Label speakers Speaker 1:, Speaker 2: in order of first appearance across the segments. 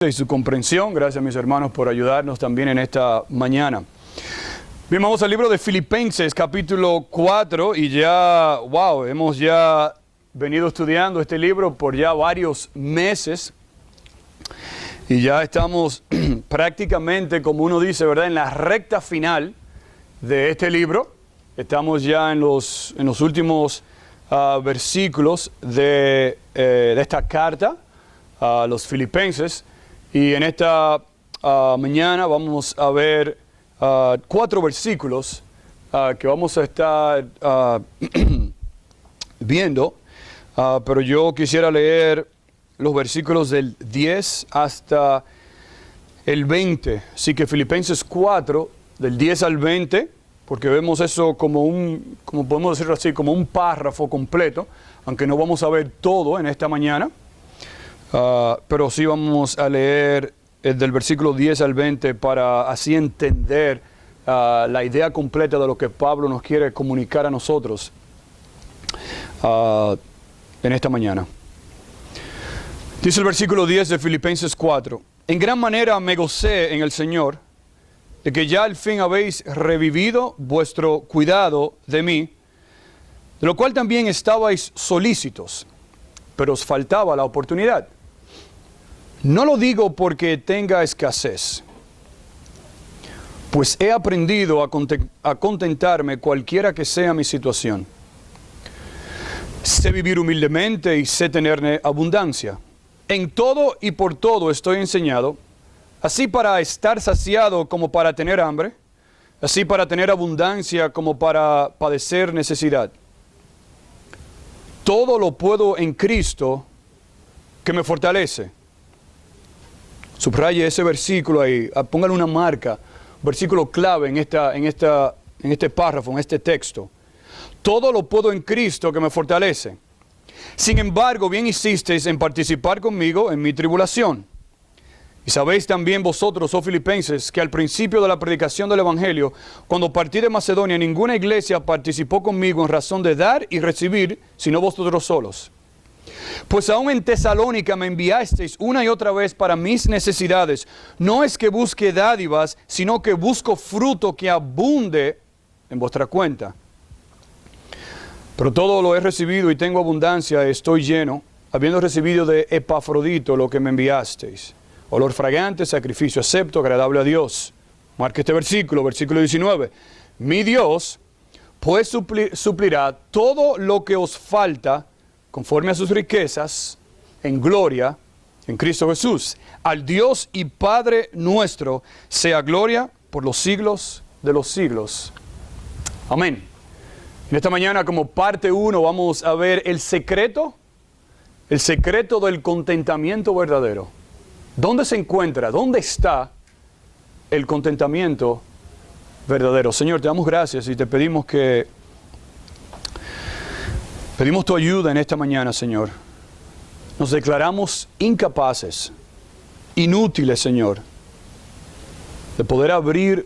Speaker 1: Y su comprensión. Gracias, mis hermanos, por ayudarnos también en esta mañana. Bien, vamos al libro de Filipenses, capítulo 4, y ya, hemos ya venido estudiando este libro por ya varios meses, y ya estamos prácticamente, como uno dice, ¿verdad?, en la recta final de este libro. Estamos ya en los últimos versículos de esta carta a los filipenses. Y en esta mañana vamos a ver 4 versículos que vamos a estar viendo, pero yo quisiera leer los versículos del 10 hasta el 20. Así que Filipenses 4, del 10 al 20, porque vemos eso como podemos decirlo así, como un párrafo completo, aunque no vamos a ver todo en esta mañana. Pero sí vamos a leer del versículo 10 al 20 para así entender la idea completa de lo que Pablo nos quiere comunicar a nosotros en esta mañana. Dice el versículo 10 de Filipenses 4: En gran manera me gocé en el Señor de que ya al fin habéis revivido vuestro cuidado de mí, de lo cual también estabais solícitos, pero os faltaba la oportunidad. No lo digo porque tenga escasez, pues he aprendido a contentarme cualquiera que sea mi situación. Sé vivir humildemente y sé tener abundancia. En todo y por todo estoy enseñado, así para estar saciado como para tener hambre, así para tener abundancia como para padecer necesidad. Todo lo puedo en Cristo que me fortalece. Subraye ese versículo ahí, póngale una marca, versículo clave en este párrafo, en este texto. Todo lo puedo en Cristo que me fortalece. Sin embargo, bien hicisteis en participar conmigo en mi tribulación. Y sabéis también vosotros, oh filipenses, que al principio de la predicación del Evangelio, cuando partí de Macedonia, ninguna iglesia participó conmigo en razón de dar y recibir, sino vosotros solos. Pues aún en Tesalónica me enviasteis una y otra vez para mis necesidades. No es que busque dádivas, sino que busco fruto que abunde en vuestra cuenta. Pero todo lo he recibido y tengo abundancia, estoy lleno, habiendo recibido de Epafrodito lo que me enviasteis. Olor fragante, sacrificio acepto, agradable a Dios. Marca este versículo 19. Mi Dios, pues suplirá todo lo que os falta, conforme a sus riquezas, en gloria, en Cristo Jesús. Al Dios y Padre nuestro, sea gloria por los siglos de los siglos. Amén. En esta mañana, como parte 1, vamos a ver el secreto del contentamiento verdadero. ¿Dónde se encuentra? ¿Dónde está el contentamiento verdadero? Señor, te damos gracias y te pedimos tu ayuda en esta mañana, Señor. Nos declaramos incapaces, inútiles, Señor, de poder abrir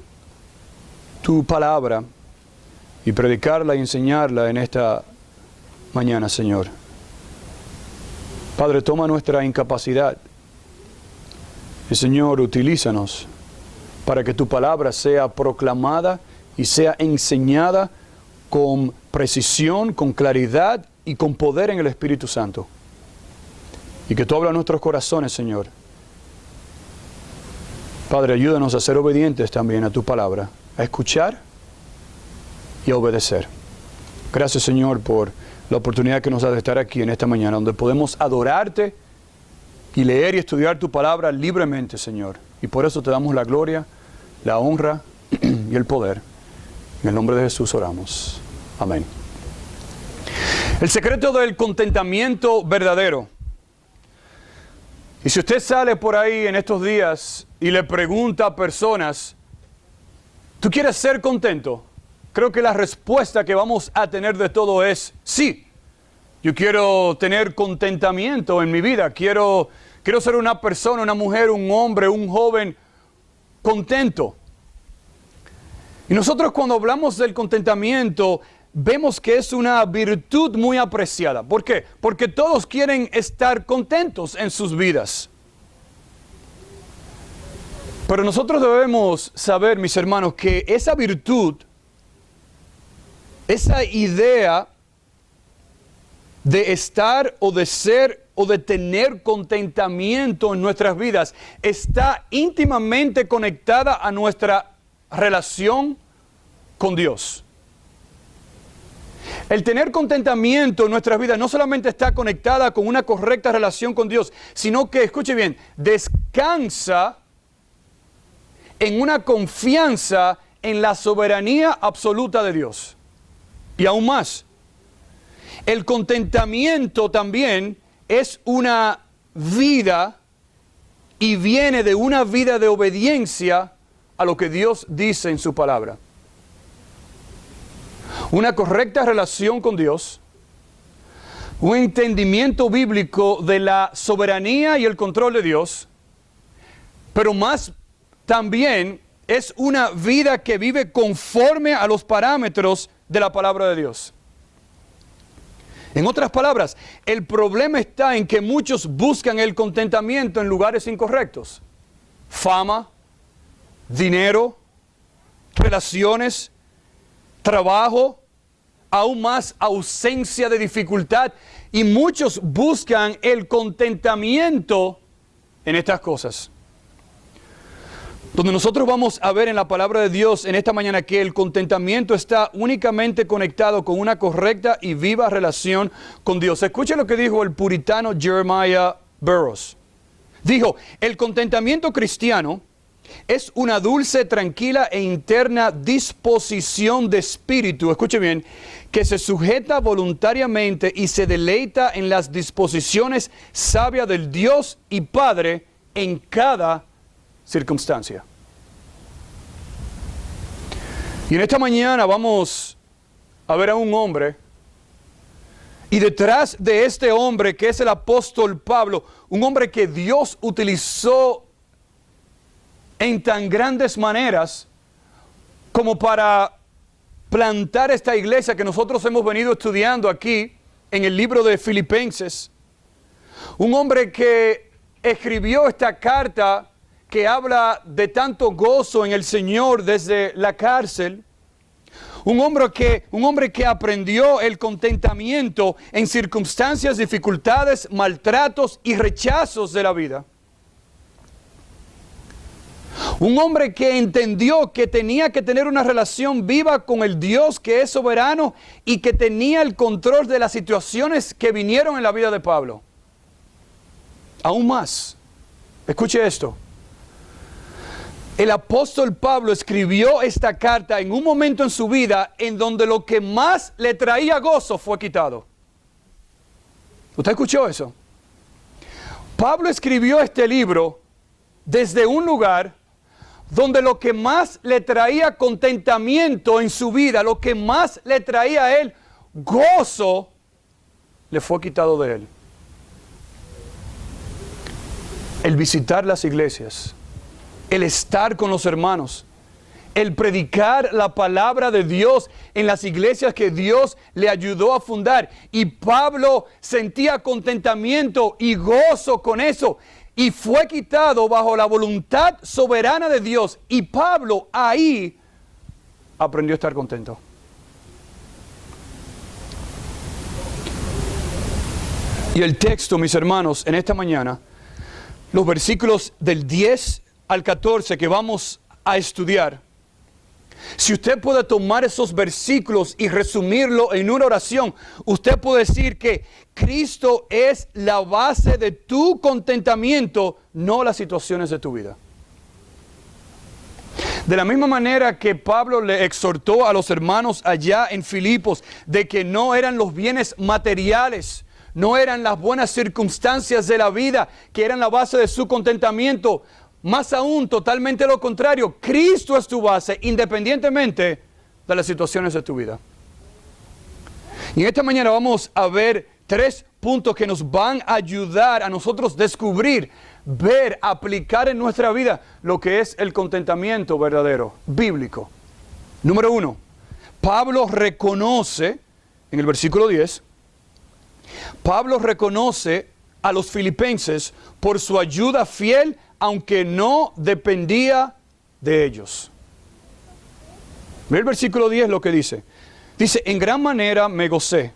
Speaker 1: tu palabra y predicarla y enseñarla en esta mañana, Señor. Padre, toma nuestra incapacidad y, Señor, utilízanos para que tu palabra sea proclamada y sea enseñada con precisión, con claridad y con poder en el Espíritu Santo. Y que tú hablas a nuestros corazones, Señor. Padre, ayúdanos a ser obedientes también a tu palabra, a escuchar y a obedecer. Gracias, Señor, por la oportunidad que nos da de estar aquí en esta mañana, donde podemos adorarte y leer y estudiar tu palabra libremente, Señor. Y por eso te damos la gloria, la honra y el poder. En el nombre de Jesús oramos. Amén. El secreto del contentamiento verdadero. Y si usted sale por ahí en estos días y le pregunta a personas, ¿tú quieres ser contento? Creo que la respuesta que vamos a tener de todo es sí. Yo quiero tener contentamiento en mi vida. Quiero ser una persona, una mujer, un hombre, un joven contento. Y nosotros cuando hablamos del contentamiento, vemos que es una virtud muy apreciada. ¿Por qué? Porque todos quieren estar contentos en sus vidas. Pero nosotros debemos saber, mis hermanos, que esa virtud, esa idea de estar o de ser o de tener contentamiento en nuestras vidas está íntimamente conectada a nuestra relación con Dios. El tener contentamiento en nuestras vidas no solamente está conectada con una correcta relación con Dios, sino que, escuche bien, descansa en una confianza en la soberanía absoluta de Dios. Y aún más, el contentamiento también es una vida y viene de una vida de obediencia a lo que Dios dice en su palabra. Una correcta relación con Dios, un entendimiento bíblico de la soberanía y el control de Dios, pero más también es una vida que vive conforme a los parámetros de la palabra de Dios. En otras palabras, el problema está en que muchos buscan el contentamiento en lugares incorrectos. Fama, dinero, relaciones, trabajo, aún más ausencia de dificultad. Y muchos buscan el contentamiento en estas cosas. Donde nosotros vamos a ver en la palabra de Dios en esta mañana que el contentamiento está únicamente conectado con una correcta y viva relación con Dios. Escuchen lo que dijo el puritano Jeremiah Burroughs. Dijo, el contentamiento cristiano es una dulce, tranquila e interna disposición de espíritu, escuche bien, que se sujeta voluntariamente y se deleita en las disposiciones sabias del Dios y Padre en cada circunstancia. Y en esta mañana vamos a ver a un hombre, y detrás de este hombre que es el apóstol Pablo, un hombre que Dios utilizó en tan grandes maneras como para plantar esta iglesia que nosotros hemos venido estudiando aquí en el libro de Filipenses. Un hombre que escribió esta carta que habla de tanto gozo en el Señor desde la cárcel. Un hombre que aprendió el contentamiento en circunstancias, dificultades, maltratos y rechazos de la vida. Un hombre que entendió que tenía que tener una relación viva con el Dios que es soberano y que tenía el control de las situaciones que vinieron en la vida de Pablo. Aún más, escuche esto. El apóstol Pablo escribió esta carta en un momento en su vida en donde lo que más le traía gozo fue quitado. ¿Usted escuchó eso? Pablo escribió este libro desde un lugar donde lo que más le traía contentamiento en su vida, lo que más le traía a él gozo, le fue quitado de él. El visitar las iglesias, el estar con los hermanos, el predicar la palabra de Dios en las iglesias que Dios le ayudó a fundar. Y Pablo sentía contentamiento y gozo con eso. Y fue quitado bajo la voluntad soberana de Dios. Y Pablo ahí aprendió a estar contento. Y el texto, mis hermanos, en esta mañana, los versículos del 10 al 14 que vamos a estudiar. Si usted puede tomar esos versículos y resumirlo en una oración, usted puede decir que Cristo es la base de tu contentamiento, no las situaciones de tu vida. De la misma manera que Pablo le exhortó a los hermanos allá en Filipos de que no eran los bienes materiales, no eran las buenas circunstancias de la vida que eran la base de su contentamiento. Más aún, totalmente lo contrario, Cristo es tu base independientemente de las situaciones de tu vida. Y en esta mañana vamos a ver 3 puntos que nos van a ayudar a nosotros descubrir, ver, aplicar en nuestra vida lo que es el contentamiento verdadero, bíblico. Número 1, Pablo reconoce, en el versículo 10, Pablo reconoce a los filipenses por su ayuda fiel aunque no dependía de ellos. Mira el versículo 10 lo que dice. Dice, en gran manera me gocé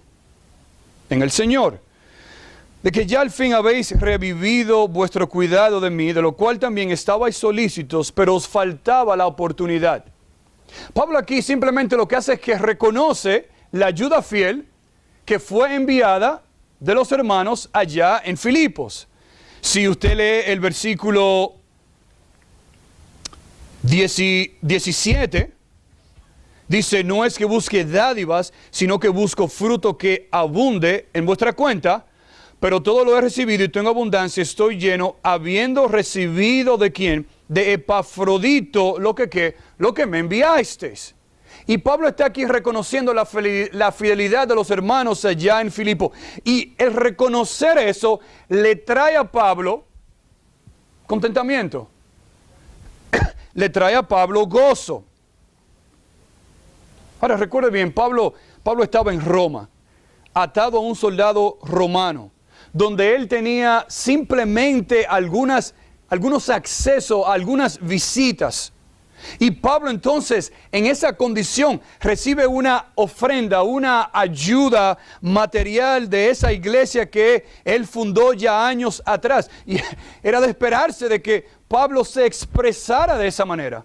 Speaker 1: en el Señor, de que ya al fin habéis revivido vuestro cuidado de mí, de lo cual también estabais solícitos, pero os faltaba la oportunidad. Pablo aquí simplemente lo que hace es que reconoce la ayuda fiel que fue enviada de los hermanos allá en Filipos. Si usted lee el versículo 17, dice, no es que busque dádivas, sino que busco fruto que abunde en vuestra cuenta, pero todo lo he recibido y tengo abundancia, estoy lleno, habiendo recibido ¿de quién? De Epafrodito, lo que me enviasteis. Y Pablo está aquí reconociendo la fidelidad de los hermanos allá en Filipo. Y el reconocer eso le trae a Pablo contentamiento. Le trae a Pablo gozo. Ahora recuerde bien, Pablo estaba en Roma, atado a un soldado romano, donde él tenía simplemente algunos accesos a algunas visitas. Y Pablo entonces en esa condición recibe una ofrenda, una ayuda material de esa iglesia que él fundó ya años atrás. Y era de esperarse de que Pablo se expresara de esa manera.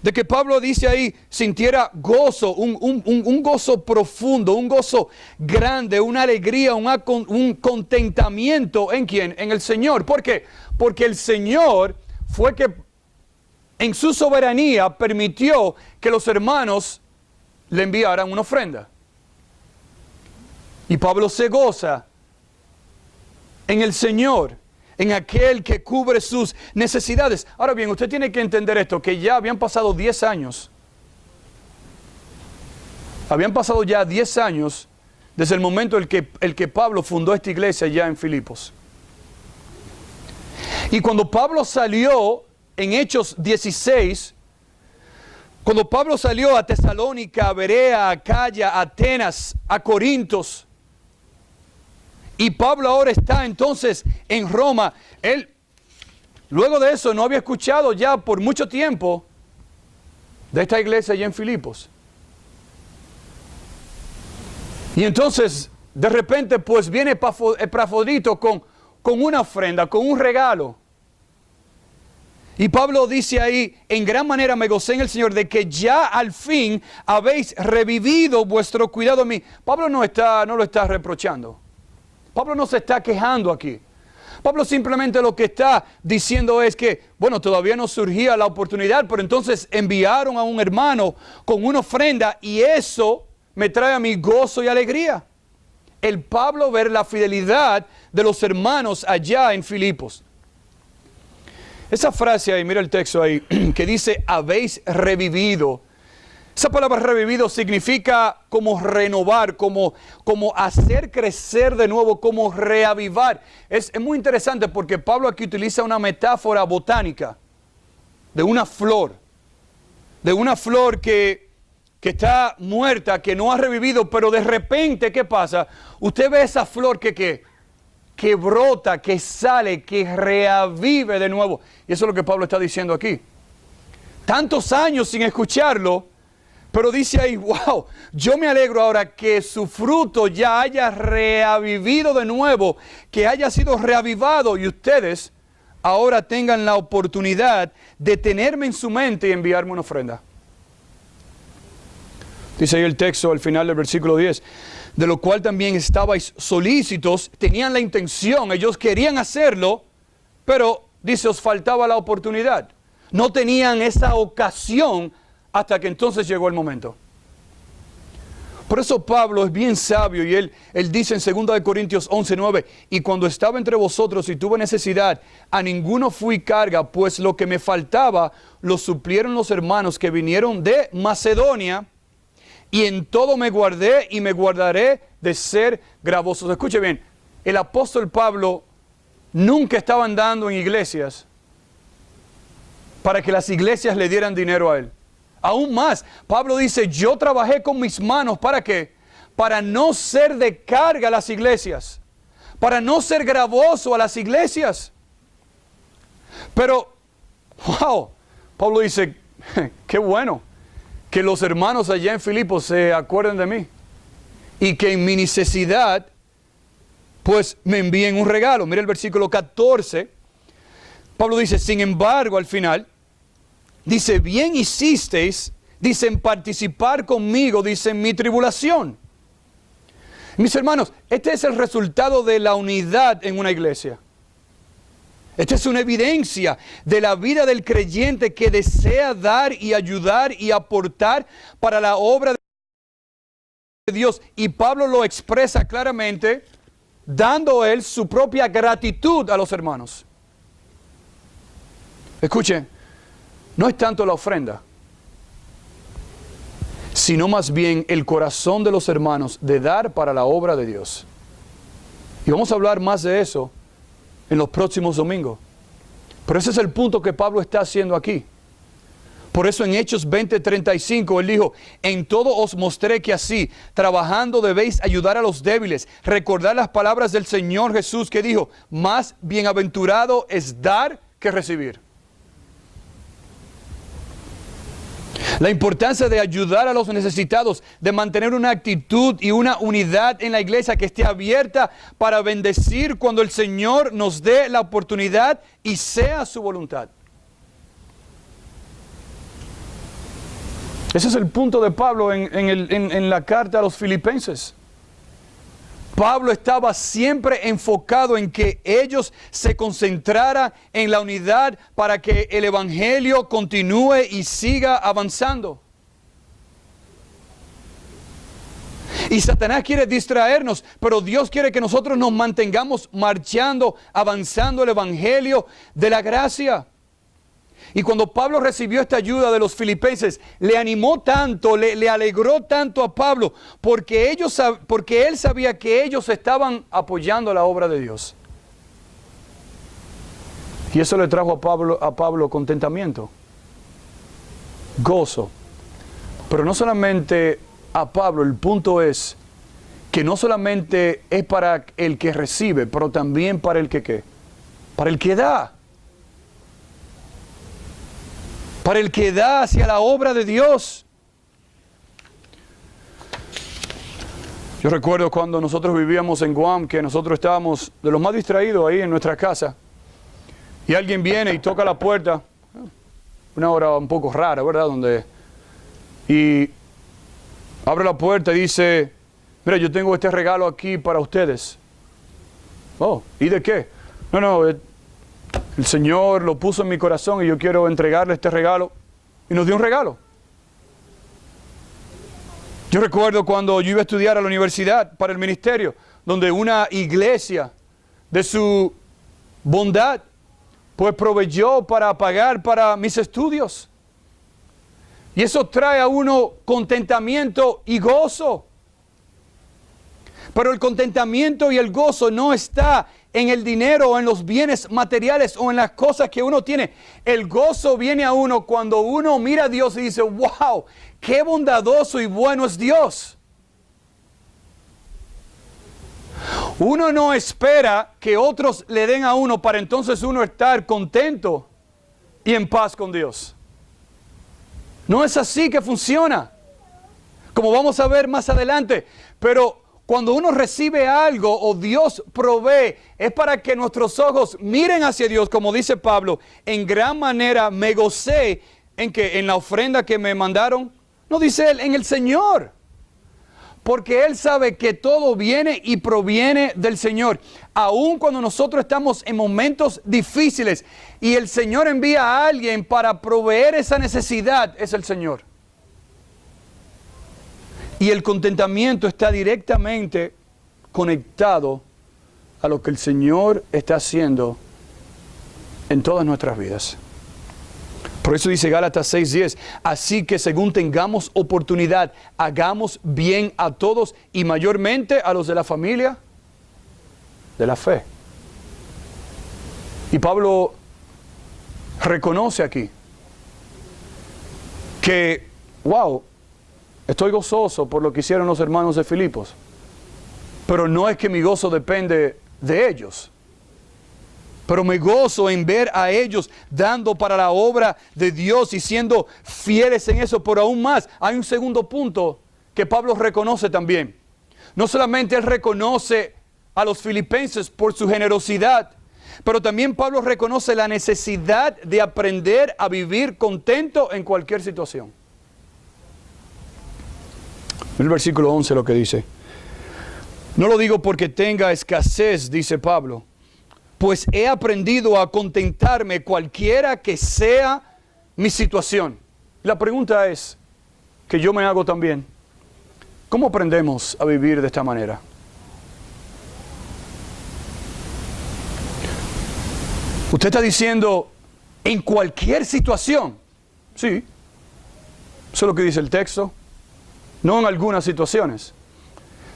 Speaker 1: De que Pablo dice ahí, sintiera gozo, un gozo profundo, un gozo grande, una alegría, un contentamiento. ¿En quién? En el Señor. ¿Por qué? Porque el Señor fue que en su soberanía permitió que los hermanos le enviaran una ofrenda. Y Pablo se goza en el Señor, en aquel que cubre sus necesidades. Ahora bien, usted tiene que entender esto, que ya habían pasado 10 años. Habían pasado ya 10 años desde el momento en el que Pablo fundó esta iglesia ya en Filipos. Y cuando Pablo salió en Hechos 16, cuando Pablo salió a Tesalónica, a Berea, a Acaya, a Atenas, a Corintos, y Pablo ahora está entonces en Roma, él luego de eso no había escuchado ya por mucho tiempo de esta iglesia allá en Filipos. Y entonces de repente pues viene Epafrodito con una ofrenda, con un regalo. Y Pablo dice ahí, en gran manera me gocé en el Señor de que ya al fin habéis revivido vuestro cuidado de mí. Pablo no lo está reprochando. Pablo no se está quejando aquí. Pablo simplemente lo que está diciendo es que, bueno, todavía no surgía la oportunidad, pero entonces enviaron a un hermano con una ofrenda y eso me trae a mí gozo y alegría. El Pablo ver la fidelidad de los hermanos allá en Filipos. Esa frase ahí, mira el texto ahí, que dice, habéis revivido. Esa palabra revivido significa como renovar, como hacer crecer de nuevo, como reavivar. Es muy interesante porque Pablo aquí utiliza una metáfora botánica de una flor que está muerta, que no ha revivido, pero de repente, ¿qué pasa? Usted ve esa flor que brota, que sale, que reavive de nuevo. Y eso es lo que Pablo está diciendo aquí. Tantos años sin escucharlo, pero dice ahí, wow, yo me alegro ahora que su fruto ya haya reavivido de nuevo, que haya sido reavivado y ustedes ahora tengan la oportunidad de tenerme en su mente y enviarme una ofrenda. Dice ahí el texto al final del versículo 10, de lo cual también estabais solícitos, tenían la intención, ellos querían hacerlo, pero dice, os faltaba la oportunidad. No tenían esa ocasión hasta que entonces llegó el momento. Por eso Pablo es bien sabio y él dice en 2 Corintios 11:9, y cuando estaba entre vosotros y tuve necesidad, a ninguno fui carga, pues lo que me faltaba lo suplieron los hermanos que vinieron de Macedonia, y en todo me guardé y me guardaré de ser gravosos. Escuche bien, el apóstol Pablo nunca estaba andando en iglesias para que las iglesias le dieran dinero a él. Aún más, Pablo dice, yo trabajé con mis manos, ¿para qué? Para no ser de carga a las iglesias, para no ser gravoso a las iglesias. Pero, wow, Pablo dice, qué bueno que los hermanos allá en Filipos se acuerden de mí y que en mi necesidad, pues me envíen un regalo. Mira el versículo 14. Pablo dice, sin embargo, al final, dice, bien hicisteis, dice, en participar conmigo, dice, en mi tribulación. Mis hermanos, este es el resultado de la unidad en una iglesia. Esta es una evidencia de la vida del creyente que desea dar y ayudar y aportar para la obra de Dios. Y Pablo lo expresa claramente, dando él su propia gratitud a los hermanos. Escuchen, no es tanto la ofrenda, sino más bien el corazón de los hermanos de dar para la obra de Dios. Y vamos a hablar más de eso en los próximos domingos. Pero ese es el punto que Pablo está haciendo aquí. Por eso en Hechos 20:35 él dijo, en todo os mostré que así, trabajando debéis ayudar a los débiles. Recordar las palabras del Señor Jesús que dijo, más bienaventurado es dar que recibir. La importancia de ayudar a los necesitados, de mantener una actitud y una unidad en la iglesia que esté abierta para bendecir cuando el Señor nos dé la oportunidad y sea su voluntad. Ese es el punto de Pablo en la carta a los Filipenses. Pablo estaba siempre enfocado en que ellos se concentraran en la unidad para que el evangelio continúe y siga avanzando. Y Satanás quiere distraernos, pero Dios quiere que nosotros nos mantengamos marchando, avanzando el evangelio de la gracia. Y cuando Pablo recibió esta ayuda de los filipenses, le animó tanto, le alegró tanto a Pablo, porque él sabía que ellos estaban apoyando la obra de Dios. Y eso le trajo a Pablo contentamiento, gozo. Pero no solamente a Pablo, el punto es que no solamente es para el que recibe, pero también para el que ¿qué? Para el que da. Para el que da hacia la obra de Dios. Yo recuerdo cuando nosotros vivíamos en Guam, que nosotros estábamos de los más distraídos ahí en nuestra casa. Y alguien viene y toca la puerta. Una hora un poco rara, ¿verdad? Y abre la puerta y dice, mira, yo tengo este regalo aquí para ustedes. Oh, ¿y de qué? No, el Señor lo puso en mi corazón y yo quiero entregarle este regalo. Y nos dio un regalo. Yo recuerdo cuando yo iba a estudiar a la universidad para el ministerio, donde una iglesia de su bondad, pues proveyó para pagar para mis estudios. Y eso trae a uno contentamiento y gozo. Pero el contentamiento y el gozo no está en el dinero o en los bienes materiales o en las cosas que uno tiene. El gozo viene a uno cuando uno mira a Dios y dice, wow, qué bondadoso y bueno es Dios. Uno no espera que otros le den a uno para entonces uno estar contento y en paz con Dios. No es así que funciona, como vamos a ver más adelante. Pero cuando uno recibe algo o Dios provee, es para que nuestros ojos miren hacia Dios, como dice Pablo, en gran manera me gocé en la ofrenda que me mandaron. No dice él, en el Señor. Porque Él sabe que todo viene y proviene del Señor. Aun cuando nosotros estamos en momentos difíciles y el Señor envía a alguien para proveer esa necesidad, es el Señor. Y el contentamiento está directamente conectado a lo que el Señor está haciendo en todas nuestras vidas. Por eso dice Gálatas 6:10, así que según tengamos oportunidad, hagamos bien a todos y mayormente a los de la familia de la fe. Y Pablo reconoce aquí que, wow, estoy gozoso por lo que hicieron los hermanos de Filipos, pero no es que mi gozo depende de ellos. Pero me gozo en ver a ellos dando para la obra de Dios y siendo fieles en eso. Pero aún más, hay un segundo punto que Pablo reconoce también. No solamente él reconoce a los filipenses por su generosidad, pero también Pablo reconoce la necesidad de aprender a vivir contento en cualquier situación. El versículo 11 lo que dice. No lo digo porque tenga escasez, dice Pablo, pues he aprendido a contentarme cualquiera que sea mi situación. La pregunta es, que yo me hago también, ¿cómo aprendemos a vivir de esta manera? Usted está diciendo, en cualquier situación. Sí, eso es lo que dice el texto. No en algunas situaciones.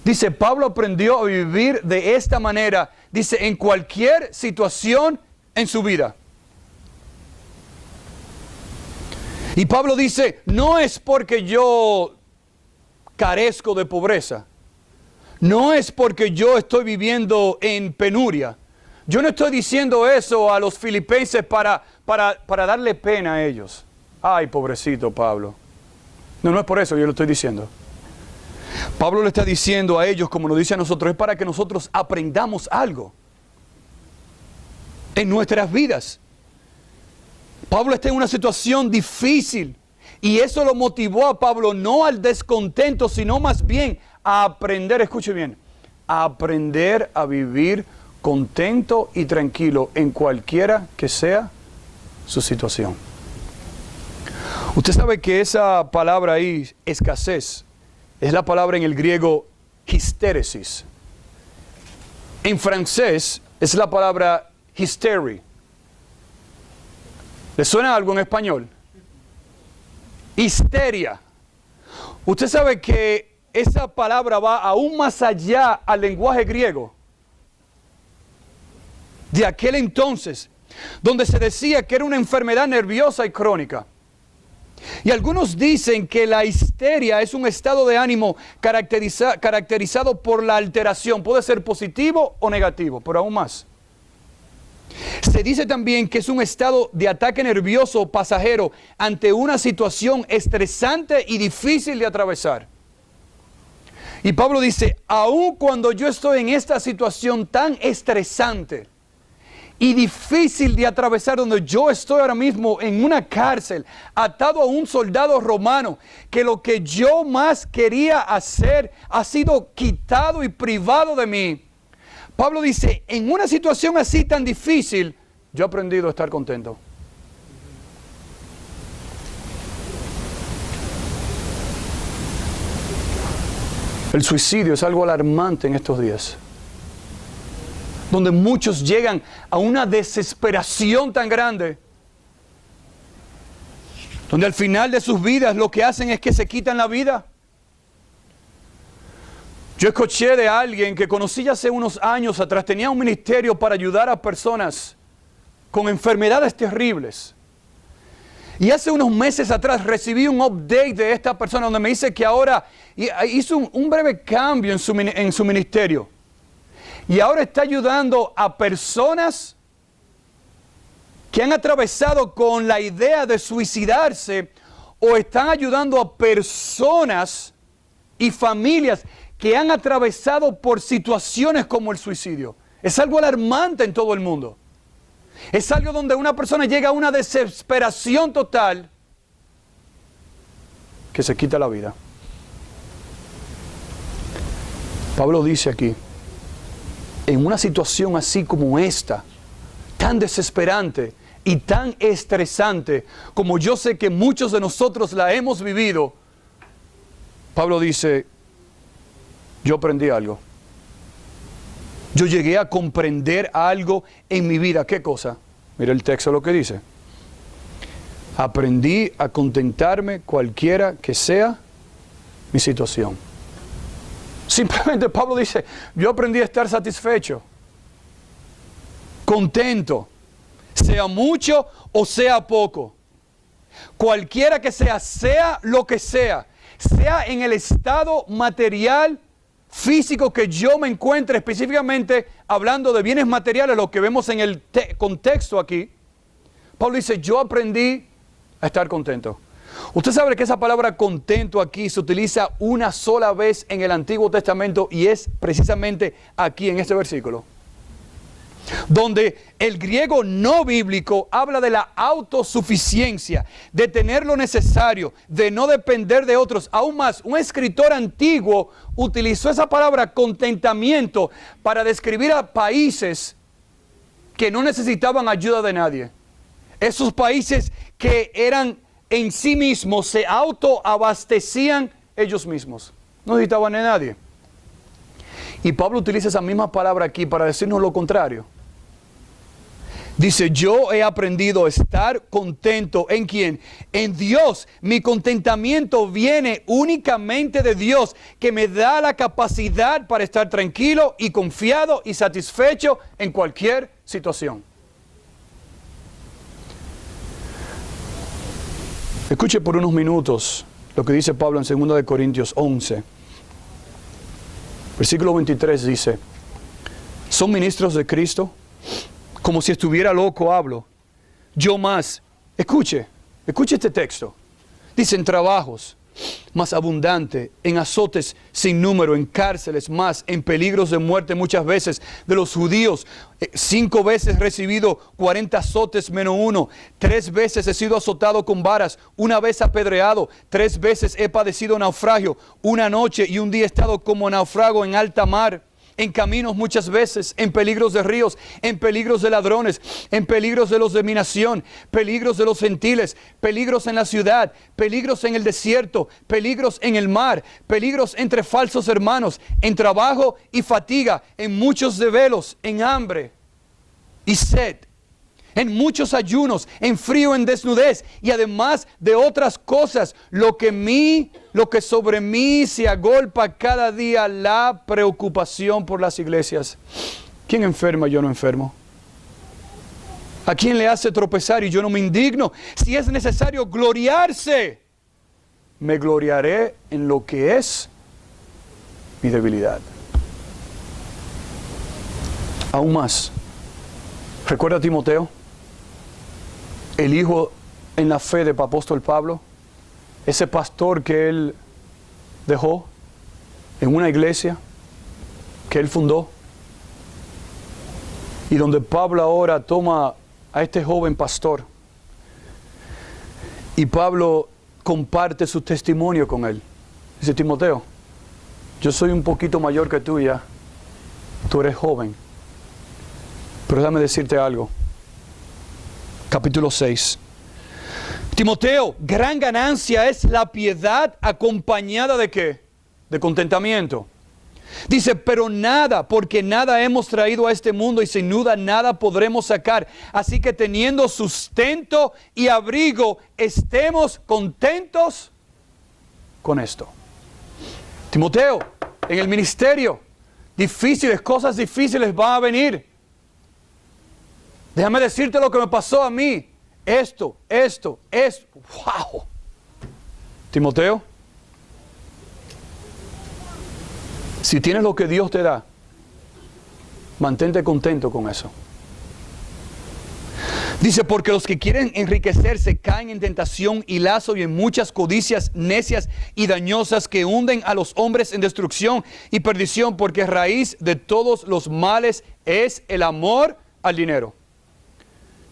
Speaker 1: Dice, Pablo aprendió a vivir de esta manera. Dice, en cualquier situación en su vida. Y Pablo dice, no es porque yo carezco de pobreza. No es porque yo estoy viviendo en penuria. Yo no estoy diciendo eso a los filipenses para darle pena a ellos. Ay, pobrecito Pablo. No, no es por eso yo lo estoy diciendo. Pablo le está diciendo a ellos, como nos dice a nosotros, es para que nosotros aprendamos algo en nuestras vidas. Pablo está en una situación difícil y eso lo motivó a Pablo no al descontento, sino más bien a aprender, escuche bien, a aprender a vivir contento y tranquilo en cualquiera que sea su situación. Usted sabe que esa palabra ahí, escasez, es la palabra en el griego hystéresis. En francés es la palabra hystérie. ¿Le suena algo en español? Histeria. Usted sabe que esa palabra va aún más allá al lenguaje griego de aquel entonces, donde se decía que era una enfermedad nerviosa y crónica. Y algunos dicen que la histeria es un estado de ánimo caracterizado por la alteración. Puede ser positivo o negativo, pero aún más. Se dice también que es un estado de ataque nervioso pasajero ante una situación estresante y difícil de atravesar. Y Pablo dice, aun cuando yo estoy en esta situación tan estresante y difícil de atravesar, donde yo estoy ahora mismo en una cárcel, atado a un soldado romano, que lo que yo más quería hacer ha sido quitado y privado de mí. Pablo dice, en una situación así tan difícil, yo he aprendido a estar contento. El suicidio es algo alarmante en estos días, donde muchos llegan a una desesperación tan grande, donde al final de sus vidas lo que hacen es que se quitan la vida. Yo escuché de alguien que conocí hace unos años atrás, tenía un ministerio para ayudar a personas con enfermedades terribles. Y hace unos meses atrás recibí un update de esta persona donde me dice que ahora hizo un breve cambio en su ministerio. Y ahora está ayudando a personas que han atravesado con la idea de suicidarse, o están ayudando a personas y familias que han atravesado por situaciones como el suicidio. Es algo alarmante en todo el mundo. Es algo donde una persona llega a una desesperación total que se quita la vida. Pablo dice aquí, en una situación así como esta, tan desesperante y tan estresante, como yo sé que muchos de nosotros la hemos vivido, Pablo dice, yo aprendí algo. Yo llegué a comprender algo en mi vida. ¿Qué cosa? Mira el texto lo que dice. Aprendí a contentarme cualquiera que sea mi situación. Simplemente Pablo dice, yo aprendí a estar satisfecho, contento, sea mucho o sea poco. Cualquiera que sea, sea lo que sea en el estado material físico que yo me encuentre, específicamente hablando de bienes materiales, lo que vemos en el contexto aquí, Pablo dice, yo aprendí a estar contento. Usted sabe que esa palabra contento aquí se utiliza una sola vez en el Antiguo Testamento y es precisamente aquí en este versículo, donde el griego no bíblico habla de la autosuficiencia, de tener lo necesario, de no depender de otros. Aún más, un escritor antiguo utilizó esa palabra contentamiento para describir a países que no necesitaban ayuda de nadie. Esos países que eran en sí mismos, se autoabastecían ellos mismos. No necesitaban de nadie. Y Pablo utiliza esa misma palabra aquí para decirnos lo contrario. Dice, yo he aprendido a estar contento. ¿En quién? En Dios. Mi contentamiento viene únicamente de Dios, que me da la capacidad para estar tranquilo y confiado y satisfecho en cualquier situación. Escuche por unos minutos lo que dice Pablo en 2 Corintios 11. Versículo 23 dice, ¿son ministros de Cristo? Como si estuviera loco hablo. Yo más. Escuche este texto. Dice, en trabajos más abundante, en azotes sin número, en cárceles más, en peligros de muerte muchas veces de los judíos. 5 veces he recibido 40 azotes menos 1. 3 veces he sido azotado con varas, 1 vez apedreado, 3 veces he padecido naufragio, 1 noche y 1 día he estado como náufrago en alta mar. En caminos muchas veces, en peligros de ríos, en peligros de ladrones, en peligros de los de mi nación, peligros de los gentiles, peligros en la ciudad, peligros en el desierto, peligros en el mar, peligros entre falsos hermanos, en trabajo y fatiga, en muchos desvelos, en hambre y sed, en muchos ayunos, en frío, en desnudez y además de otras cosas, lo que sobre mí se agolpa cada día, la preocupación por las iglesias. ¿Quién enferma y yo no enfermo? ¿A quién le hace tropezar y yo no me indigno? Si es necesario gloriarse, me gloriaré en lo que es mi debilidad. Aún más, ¿recuerda a Timoteo? El hijo en la fe del apóstol Pablo, ese pastor que él dejó en una iglesia que él fundó, y donde Pablo ahora toma a este joven pastor y Pablo comparte su testimonio con él. Dice, Timoteo, yo soy un poquito mayor que tú ya, tú eres joven, pero déjame decirte algo. Capítulo 6. Timoteo, gran ganancia es la piedad acompañada ¿de qué? De contentamiento. Dice, pero nada, porque nada hemos traído a este mundo y sin duda nada podremos sacar. Así que teniendo sustento y abrigo, estemos contentos con esto. Timoteo, en el ministerio, cosas difíciles van a venir. Déjame decirte lo que me pasó a mí. Esto. ¡Wow! Timoteo, si tienes lo que Dios te da, mantente contento con eso. Dice, porque los que quieren enriquecerse caen en tentación y lazo y en muchas codicias necias y dañosas que hunden a los hombres en destrucción y perdición, porque raíz de todos los males es el amor al dinero,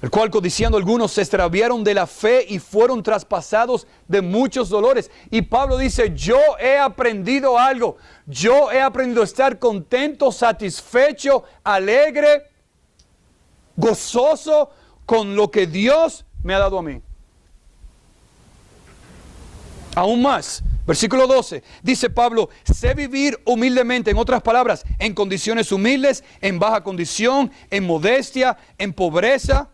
Speaker 1: el cual codiciando algunos se extraviaron de la fe y fueron traspasados de muchos dolores. Y Pablo dice, yo he aprendido algo. Yo he aprendido a estar contento, satisfecho, alegre, gozoso con lo que Dios me ha dado a mí. Aún más, versículo 12, dice Pablo, sé vivir humildemente, en otras palabras, en condiciones humildes, en baja condición, en modestia, en pobreza.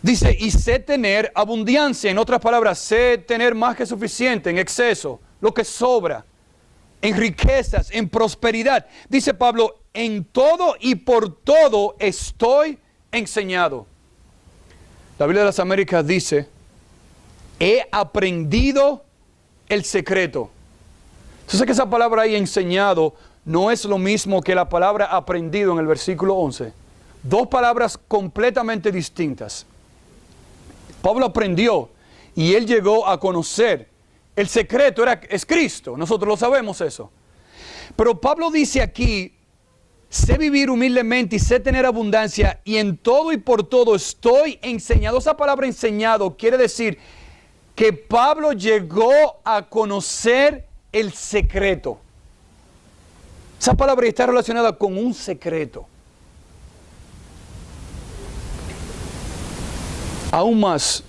Speaker 1: Dice, y sé tener abundancia, en otras palabras, sé tener más que suficiente, en exceso, lo que sobra, en riquezas, en prosperidad. Dice Pablo, en todo y por todo estoy enseñado. La Biblia de las Américas dice, he aprendido el secreto. Entonces que esa palabra ahí enseñado no es lo mismo que la palabra aprendido en el versículo 11. Dos palabras completamente distintas. Pablo aprendió y él llegó a conocer. El secreto es Cristo, nosotros lo sabemos eso. Pero Pablo dice aquí, sé vivir humildemente y sé tener abundancia y en todo y por todo estoy enseñado. Esa palabra enseñado quiere decir que Pablo llegó a conocer el secreto. Esa palabra está relacionada con un secreto. Aún más,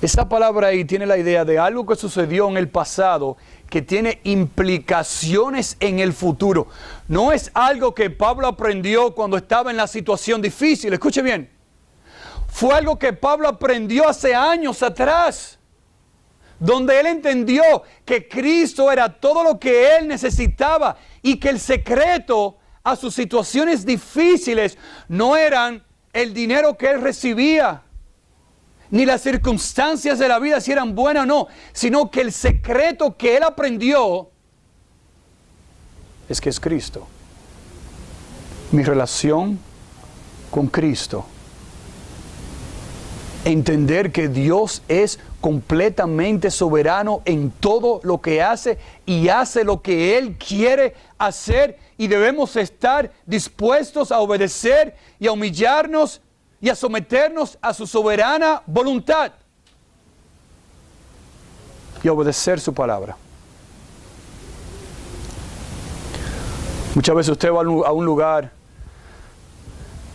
Speaker 1: esa palabra ahí tiene la idea de algo que sucedió en el pasado que tiene implicaciones en el futuro. No es algo que Pablo aprendió cuando estaba en la situación difícil. Escuche bien. Fue algo que Pablo aprendió hace años atrás, donde él entendió que Cristo era todo lo que él necesitaba y que el secreto a sus situaciones difíciles no eran el dinero que él recibía, ni las circunstancias de la vida si eran buenas o no, sino que el secreto que él aprendió es que es Cristo. Mi relación con Cristo. Entender que Dios es completamente soberano en todo lo que hace y hace lo que Él quiere hacer y debemos estar dispuestos a obedecer y a humillarnos y a someternos a su soberana voluntad y a obedecer su palabra. Muchas veces usted va a un lugar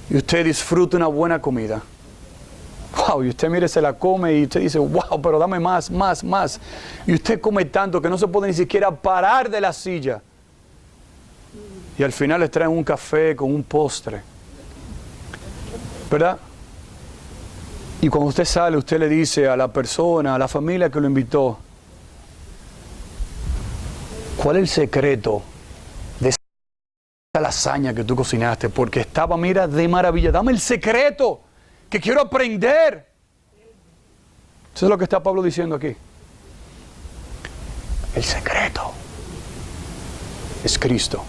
Speaker 1: y usted disfruta una buena comida. Wow, y usted mire, se la come y usted dice, wow, pero dame más, más, más. Y usted come tanto que no se puede ni siquiera parar de la silla. Y al final les traen un café con un postre. ¿Verdad? Y cuando usted sale, usted le dice a la persona, a la familia que lo invitó, ¿cuál es el secreto de esa lasaña que tú cocinaste? Porque estaba, mira, de maravilla. Dame el secreto, que quiero aprender. Eso es lo que está Pablo diciendo aquí. El secreto es Cristo.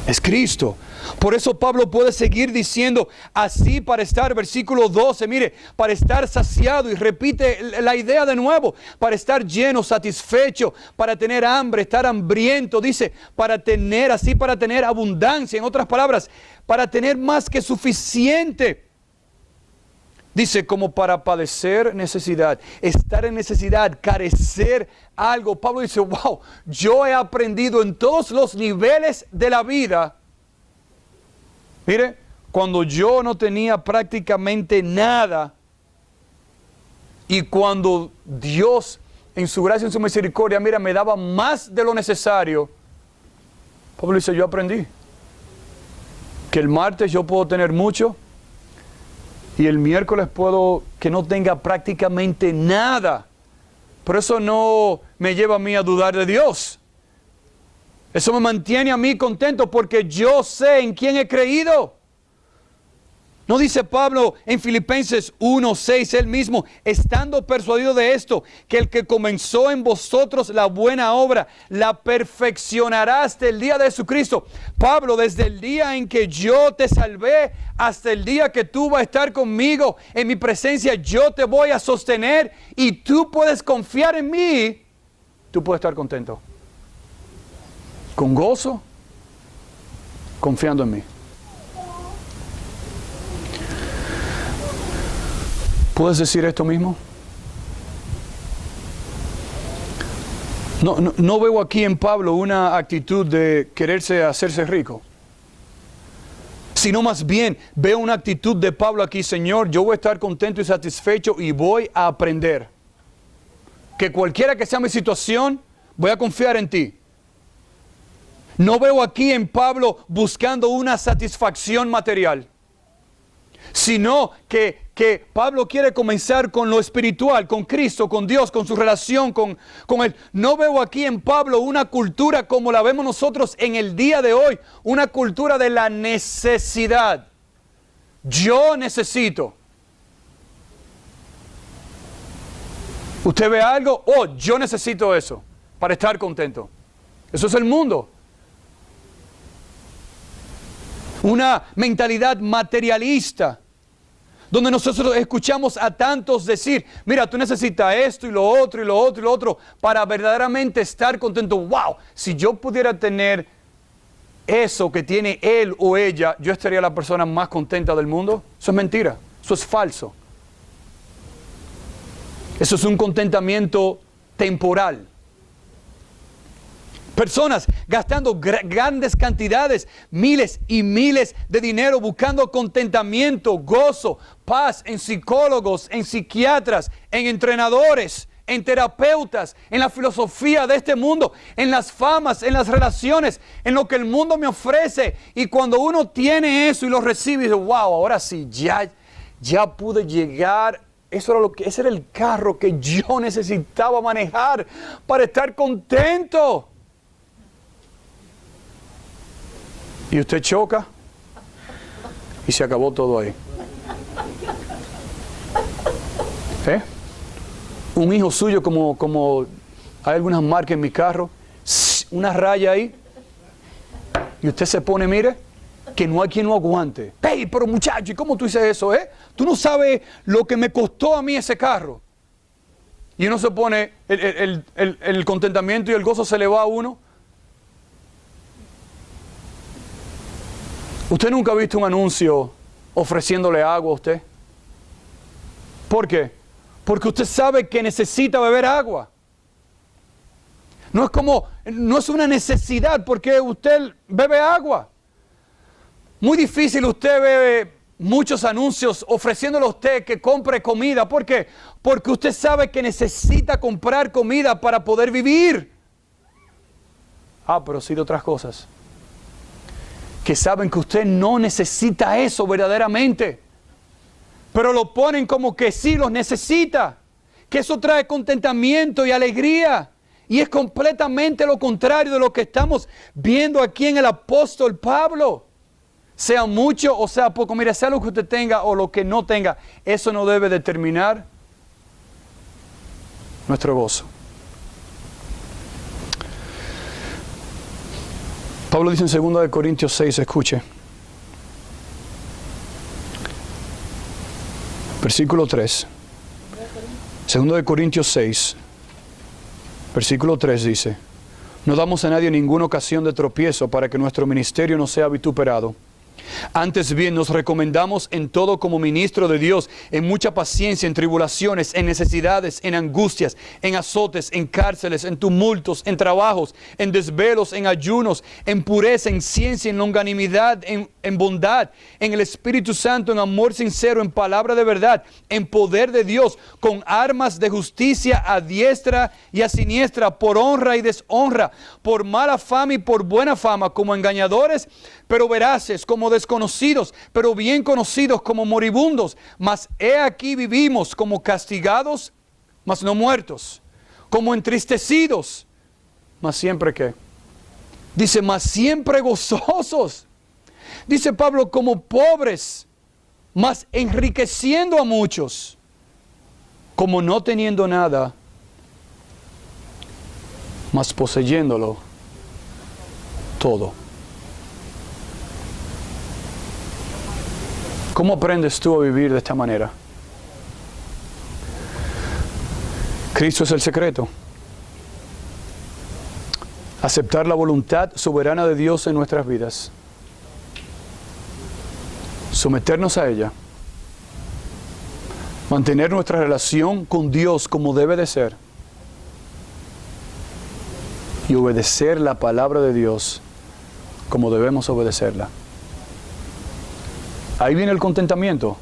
Speaker 1: Es Cristo. Por eso Pablo puede seguir diciendo así para estar, versículo 12, mire, para estar saciado, y repite la idea de nuevo, para estar lleno, satisfecho, para tener hambre, estar hambriento, dice, para tener abundancia, en otras palabras, para tener más que suficiente. Dice, como para padecer necesidad, estar en necesidad, carecer algo. Pablo dice, wow, yo he aprendido en todos los niveles de la vida. Mire, cuando yo no tenía prácticamente nada y cuando Dios en su gracia y en su misericordia, mira, me daba más de lo necesario. Pablo dice, yo aprendí que el martes yo puedo tener mucho y el miércoles puedo que no tenga prácticamente nada. Pero eso no me lleva a mí a dudar de Dios. Eso me mantiene a mí contento porque yo sé en quién he creído. ¿No dice Pablo en Filipenses 1:6 él mismo, estando persuadido de esto, que el que comenzó en vosotros la buena obra, la perfeccionará hasta el día de Jesucristo? Pablo, desde el día en que yo te salvé hasta el día que tú vas a estar conmigo en mi presencia, yo te voy a sostener y tú puedes confiar en mí. Tú puedes estar contento. Con gozo, confiando en mí. ¿Puedes decir esto mismo? No veo aquí en Pablo una actitud de quererse hacerse rico, sino más bien veo una actitud de Pablo aquí, Señor, yo voy a estar contento y satisfecho y voy a aprender. Que cualquiera que sea mi situación, voy a confiar en ti. No veo aquí en Pablo buscando una satisfacción material, sino que Pablo quiere comenzar con lo espiritual, con Cristo, con Dios, con su relación con Él. No veo aquí en Pablo una cultura como la vemos nosotros en el día de hoy, una cultura de la necesidad. Yo necesito. ¿Usted ve algo? Oh, yo necesito eso para estar contento. Eso es el mundo. Una mentalidad materialista, donde nosotros escuchamos a tantos decir, mira, tú necesitas esto y lo otro y lo otro y lo otro para verdaderamente estar contento. Wow, si yo pudiera tener eso que tiene él o ella, yo estaría la persona más contenta del mundo. Eso es mentira, eso es falso. Eso es un contentamiento temporal. Personas gastando grandes cantidades, miles y miles de dinero buscando contentamiento, gozo, paz en psicólogos, en psiquiatras, en entrenadores, en terapeutas, en la filosofía de este mundo, en las famas, en las relaciones, en lo que el mundo me ofrece. Y cuando uno tiene eso y lo recibe, dice, wow, ahora sí, ya pude llegar. Ese era el carro que yo necesitaba manejar para estar contento. Y usted choca y se acabó todo ahí. Un hijo suyo, como hay algunas marcas en mi carro, una raya ahí, y usted se pone, mire, que no hay quien lo aguante. Hey, pero muchacho, ¿y cómo tú dices eso, Tú no sabes lo que me costó a mí ese carro. Y uno se pone, el contentamiento y el gozo se le va a uno. ¿Usted nunca ha visto un anuncio ofreciéndole agua a usted? ¿Por qué? Porque usted sabe que necesita beber agua. No es una necesidad porque usted bebe agua. Muy difícil usted ve muchos anuncios ofreciéndole a usted que compre comida. ¿Por qué? Porque usted sabe que necesita comprar comida para poder vivir. Pero sí de otras cosas. Que saben que usted no necesita eso verdaderamente. Pero lo ponen como que sí los necesita. Que eso trae contentamiento y alegría. Y es completamente lo contrario de lo que estamos viendo aquí en el apóstol Pablo. Sea mucho o sea poco. Mira, sea lo que usted tenga o lo que no tenga. Eso no debe determinar nuestro gozo. Pablo dice en 2 Corintios 6, escuche. Versículo 3. 2 Corintios 6, versículo 3 dice, no damos a nadie ninguna ocasión de tropiezo para que nuestro ministerio no sea vituperado. Antes bien, nos recomendamos en todo como ministro de Dios, en mucha paciencia, en tribulaciones, en necesidades, en angustias, en azotes, en cárceles, en tumultos, en trabajos, en desvelos, en ayunos, en pureza, en ciencia, en longanimidad, en bondad, en el Espíritu Santo, en amor sincero, en palabra de verdad, en poder de Dios, con armas de justicia a diestra y a siniestra, por honra y deshonra, por mala fama y por buena fama, como engañadores, pero veraces, como desconocidos, pero bien conocidos, como moribundos. Mas he aquí vivimos como castigados, mas no muertos, como entristecidos, mas siempre ¿qué? Dice, mas siempre gozosos. Dice Pablo, como pobres, mas enriqueciendo a muchos, como no teniendo nada, mas poseyéndolo todo. ¿Cómo aprendes tú a vivir de esta manera? Cristo es el secreto. Aceptar la voluntad soberana de Dios en nuestras vidas. Someternos a ella. Mantener nuestra relación con Dios como debe de ser. Y obedecer la palabra de Dios como debemos obedecerla. Ahí viene el contentamiento.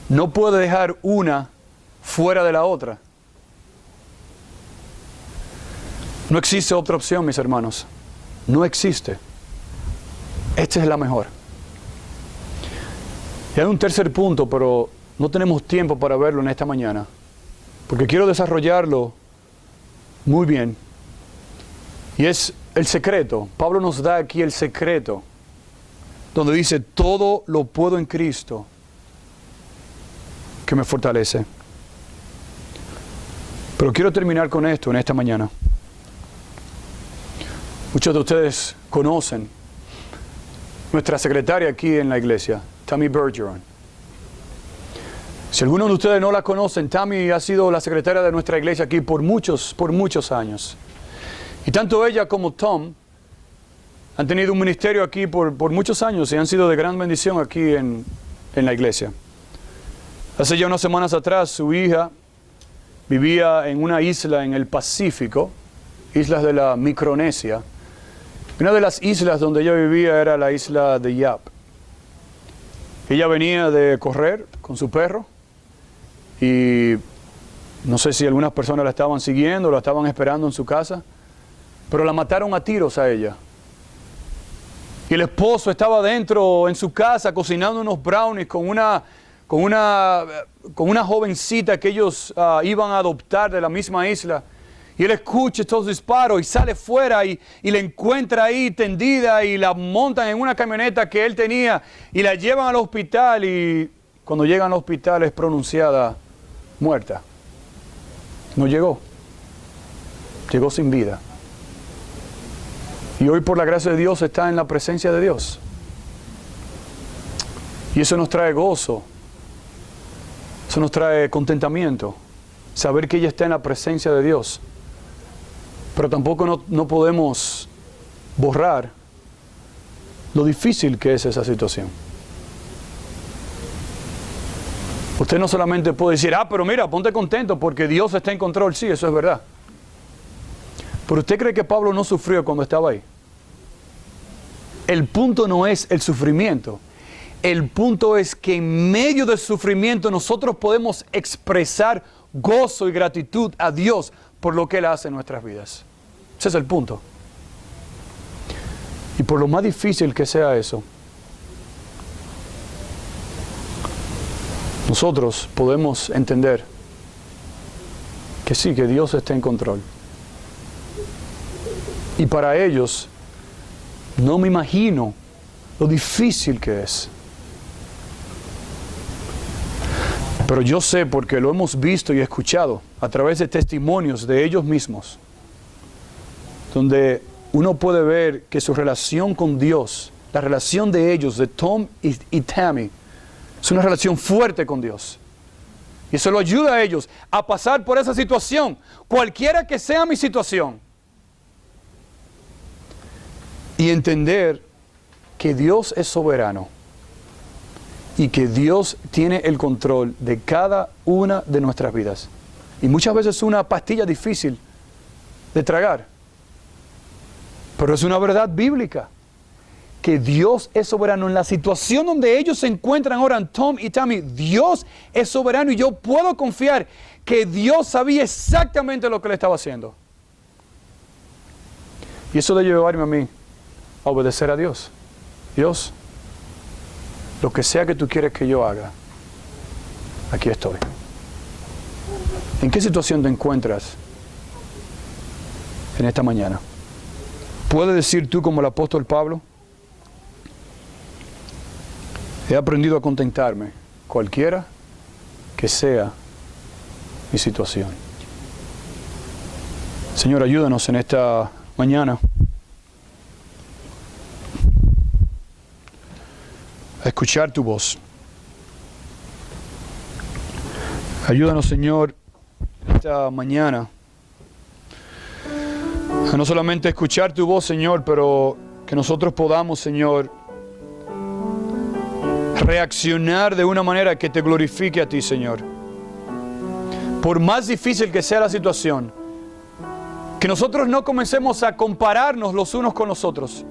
Speaker 1: No puede dejar una fuera de la otra. No existe otra opción, mis hermanos. No existe. Esta es la mejor. Y hay un tercer punto, pero no tenemos tiempo para verlo en esta mañana. Porque quiero desarrollarlo muy bien. Y es el secreto. Pablo nos da aquí el secreto. Donde dice, todo lo puedo en Cristo que me fortalece. Pero quiero terminar con esto en esta mañana. Muchos de ustedes conocen nuestra secretaria aquí en la iglesia, Tammy Bergeron. Si algunos de ustedes no la conocen, Tammy ha sido la secretaria de nuestra iglesia aquí por muchos años. Y tanto ella como Tom han tenido un ministerio aquí por muchos años y han sido de gran bendición aquí en la iglesia. Hace ya unas semanas atrás, su hija vivía en una isla en el Pacífico, islas de la Micronesia. Una de las islas donde ella vivía era la isla de Yap. Ella venía de correr con su perro y no sé si algunas personas la estaban siguiendo o la estaban esperando en su casa, pero la mataron a tiros a ella. Y el esposo estaba dentro en su casa cocinando unos brownies con una jovencita que ellos iban a adoptar de la misma isla. Y él escucha estos disparos y sale fuera y la encuentra ahí tendida y la montan en una camioneta que él tenía y la llevan al hospital y cuando llegan al hospital es pronunciada muerta. No llegó. Llegó sin vida. Y hoy por la gracia de Dios está en la presencia de Dios. Y eso nos trae gozo. Eso nos trae contentamiento. Saber que ella está en la presencia de Dios. Pero tampoco no podemos borrar lo difícil que es esa situación. Usted no solamente puede decir, pero mira, ponte contento porque Dios está en control. Sí, eso es verdad. Pero ¿usted cree que Pablo no sufrió cuando estaba ahí? El punto no es el sufrimiento. El punto es que en medio del sufrimiento nosotros podemos expresar gozo y gratitud a Dios por lo que Él hace en nuestras vidas. Ese es el punto. Y por lo más difícil que sea eso, nosotros podemos entender que sí, que Dios está en control. Y para ellos, no me imagino lo difícil que es. Pero yo sé, porque lo hemos visto y escuchado a través de testimonios de ellos mismos, donde uno puede ver que su relación con Dios, la relación de ellos, de Tom y Tammy, es una relación fuerte con Dios. Y eso lo ayuda a ellos a pasar por esa situación, cualquiera que sea mi situación. Y entender que Dios es soberano y que Dios tiene el control de cada una de nuestras vidas. Y muchas veces es una pastilla difícil de tragar, pero es una verdad bíblica, que Dios es soberano en la situación donde ellos se encuentran ahora, Tom y Tammy. Dios es soberano y yo puedo confiar que Dios sabía exactamente lo que le estaba haciendo. Y eso debe llevarme a mí a obedecer a Dios. Dios, lo que sea que tú quieres que yo haga, aquí estoy. ¿En qué situación te encuentras en esta mañana? ¿Puedes decir tú como el apóstol Pablo? He aprendido a contentarme, cualquiera que sea mi situación. Señor, ayúdanos en esta mañana a escuchar tu voz. Ayúdanos, Señor, esta mañana a no solamente escuchar tu voz, Señor, pero que nosotros podamos, Señor, reaccionar de una manera que te glorifique a ti, Señor. Por más difícil que sea la situación, que nosotros no comencemos a compararnos los unos con los otros.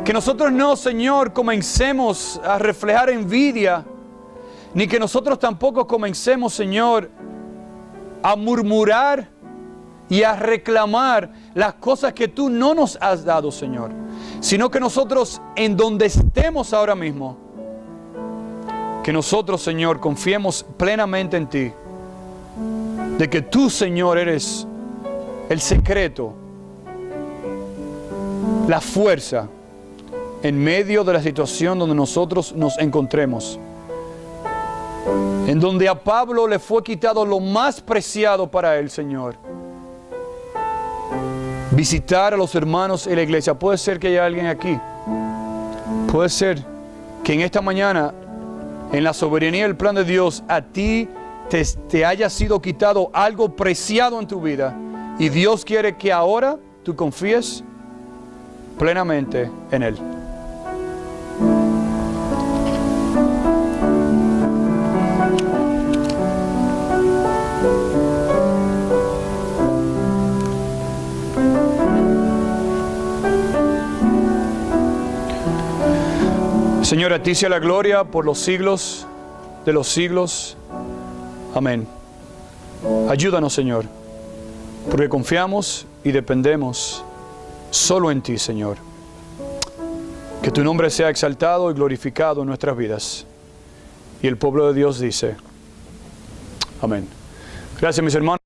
Speaker 1: Que nosotros no, Señor, comencemos a reflejar envidia, ni que nosotros tampoco comencemos, Señor, a murmurar y a reclamar las cosas que tú no nos has dado, Señor. Sino que nosotros, en donde estemos ahora mismo, que nosotros, Señor, confiemos plenamente en ti, de que tú, Señor, eres el secreto, la fuerza en medio de la situación donde nosotros nos encontremos. En donde a Pablo le fue quitado lo más preciado para él, Señor. visitar a los hermanos en la iglesia. Puede ser que haya alguien aquí. Puede ser que en esta mañana, en la soberanía del plan de Dios, a ti te haya sido quitado algo preciado en tu vida. Y Dios quiere que ahora tú confíes plenamente en Él. Señor, a ti sea la gloria por los siglos de los siglos. Amén. Ayúdanos, Señor, porque confiamos y dependemos solo en ti, Señor. Que tu nombre sea exaltado y glorificado en nuestras vidas. Y el pueblo de Dios dice, amén. Gracias, mis hermanos.